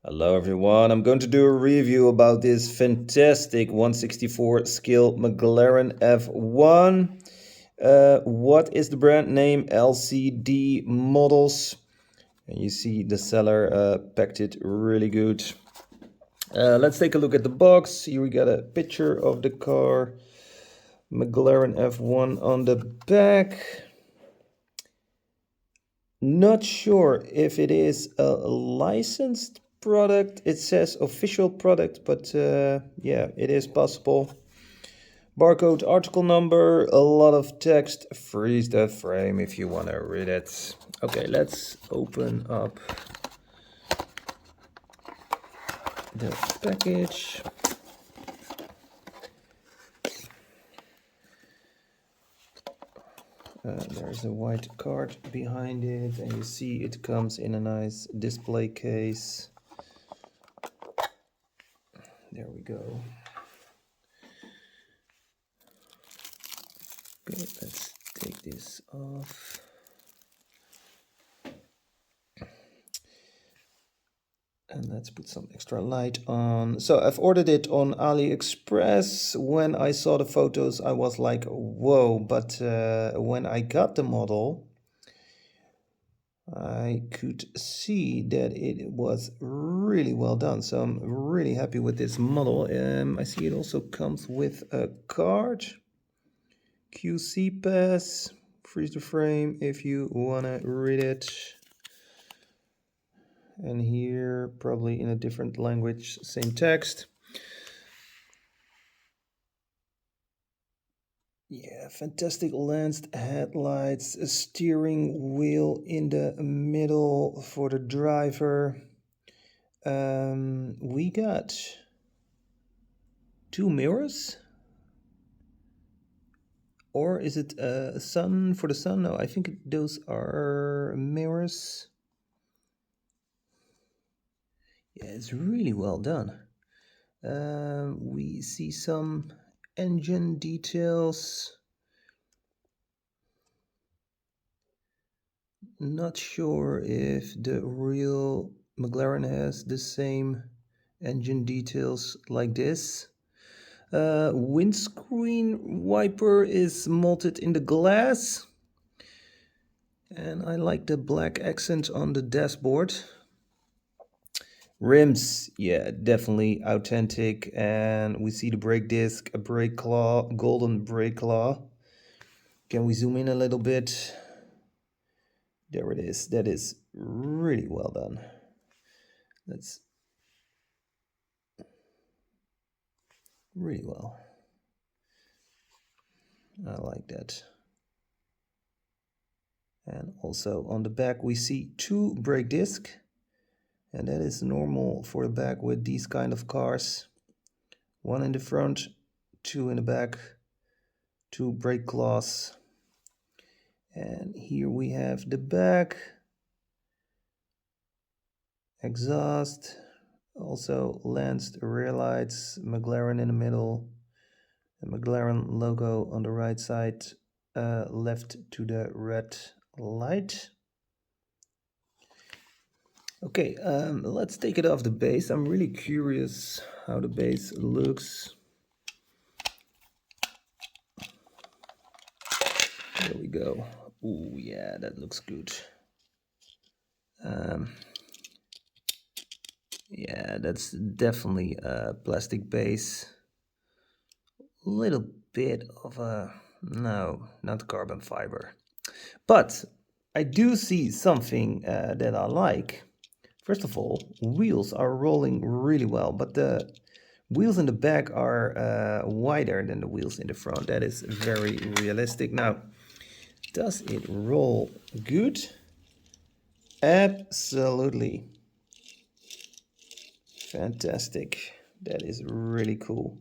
Hello everyone, I'm going to do a review about this fantastic 164 scale McLaren F1. What is the brand name? LCD models. And you see the seller packed it really good. Let's take a look at the box. Here we got a picture of the car. McLaren F1 on the back. Not sure if it is a licensed product. It says official product, but yeah, it is possible. Barcode, article number, a lot of text. Freeze that frame if you want to read it. Okay, let's open up the package. There's a white card behind it, and you see it comes in a nice display case. There we go. Okay, let's take this off. And let's put some extra light on. So I've ordered it on AliExpress. When I saw the photos, I was like, whoa. But when I got the model, I could see that it was really well done. So I'm really happy with this model. I see it also comes with a card. QC pass. Freeze the frame if you want to read it. And here, probably in a different language, same text. Yeah, fantastic lanced headlights, a steering wheel in the middle for the driver. We got 2 mirrors. Or is it a sun for the sun? No, I think those are mirrors. Yeah, it's really well done. We see some engine details. Not sure if the real McLaren has the same engine details like this. Windscreen wiper is molded in the glass. And I like the black accent on the dashboard. Rims, yeah, definitely authentic. And we see the brake disc, a brake claw, golden brake claw. Can we zoom in a little bit? There it is. That is really well done. That's really well. I like that. And also on the back we see 2 brake discs. And that is normal for the back with these kind of cars. 1 in the front, 2 in the back, 2 brake claws. And here we have the back, exhaust, also lanced rear lights, McLaren in the middle, the McLaren logo on the right side, left to the red light. Okay, let's take it off the base. I'm really curious how the base looks. There we go. Ooh, yeah, that looks good. Yeah, that's definitely a plastic base. Little bit of a, no, not carbon fiber. But I do see something that I like. First of all, wheels are rolling really well, but the wheels in the back are wider than the wheels in the front. That is very realistic. Now, does it roll good? Absolutely. Fantastic. That is really cool.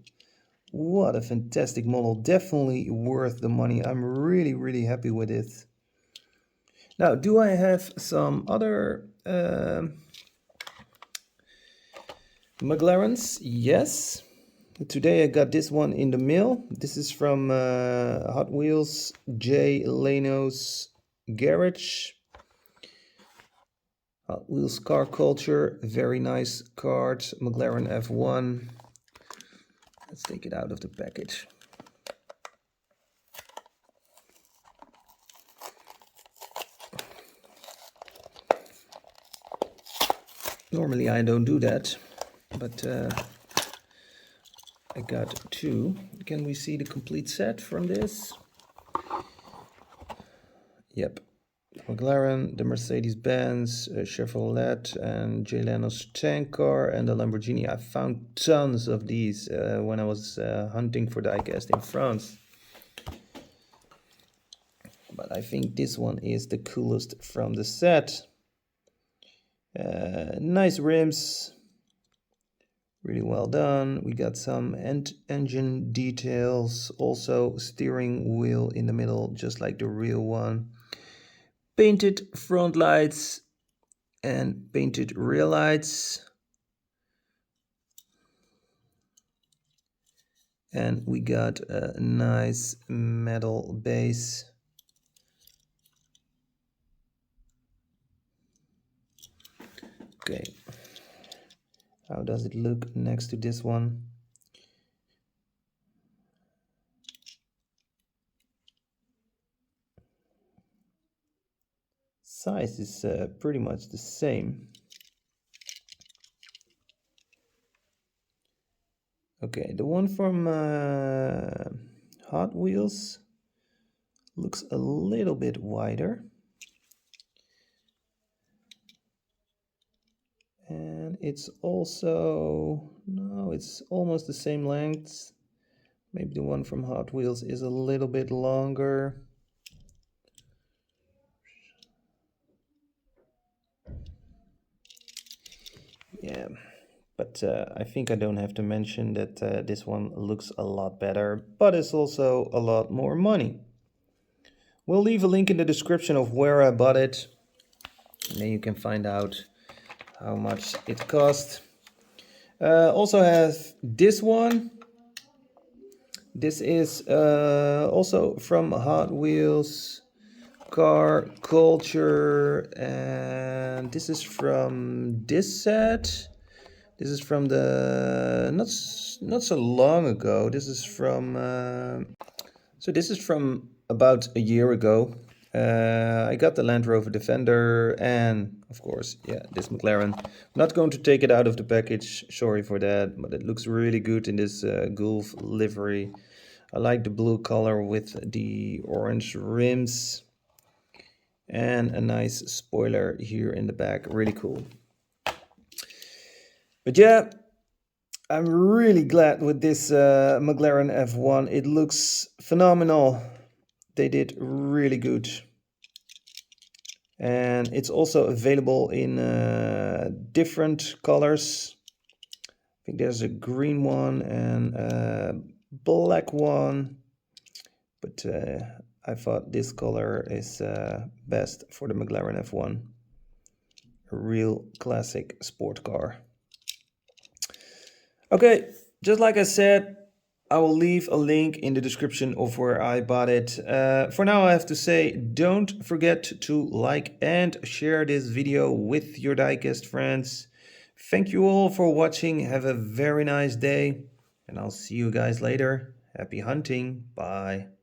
What a fantastic model. Definitely worth the money. I'm really, really happy with it. Now, do I have some other McLarens? Yes. Today I got this one in the mail. This is from Hot Wheels, Jay Leno's Garage. Hot Wheels Car Culture, very nice card. McLaren F1. Let's take it out of the package. Normally I don't do that, but I got two. Can we see the complete set from this? Yep. McLaren, the Mercedes-Benz, Chevrolet, and Jay Leno's tank car, and the Lamborghini. I found tons of these when I was hunting for diecast in France. But I think this one is the coolest from the set. Nice rims, really well done. We got some engine details, also steering wheel in the middle, just like the real one. Painted front lights and painted rear lights. And we got a nice metal base. Okay, how does it look next to this one? Size is pretty much the same. Okay, the one from Hot Wheels looks a little bit wider. And it's also, no, it's almost the same length. Maybe the one from Hot Wheels is a little bit longer. Yeah, but I think I don't have to mention that this one looks a lot better, but it's also a lot more money. We'll leave a link in the description of where I bought it, and then you can find out how much it cost. Also have this one. This is also from Hot Wheels Car Culture, and this is from this set. This is from the not so long ago. This is from this is from about a year ago. I got the Land Rover Defender and, of course, yeah, this McLaren. I'm not going to take it out of the package, sorry for that, but it looks really good in this Gulf livery. I like the blue color with the orange rims and a nice spoiler here in the back, really cool. But yeah, I'm really glad with this McLaren F1. It looks phenomenal. They did really good. And it's also available in different colors. I think there's a green one and a black one. But I thought this color is best for the McLaren F1. A real classic sport car. Okay, just like I said, I will leave a link in the description of where I bought it. For now, I have to say, don't forget to like and share this video with your diecast friends. Thank you all for watching. Have a very nice day, and I'll see you guys later. Happy hunting. Bye.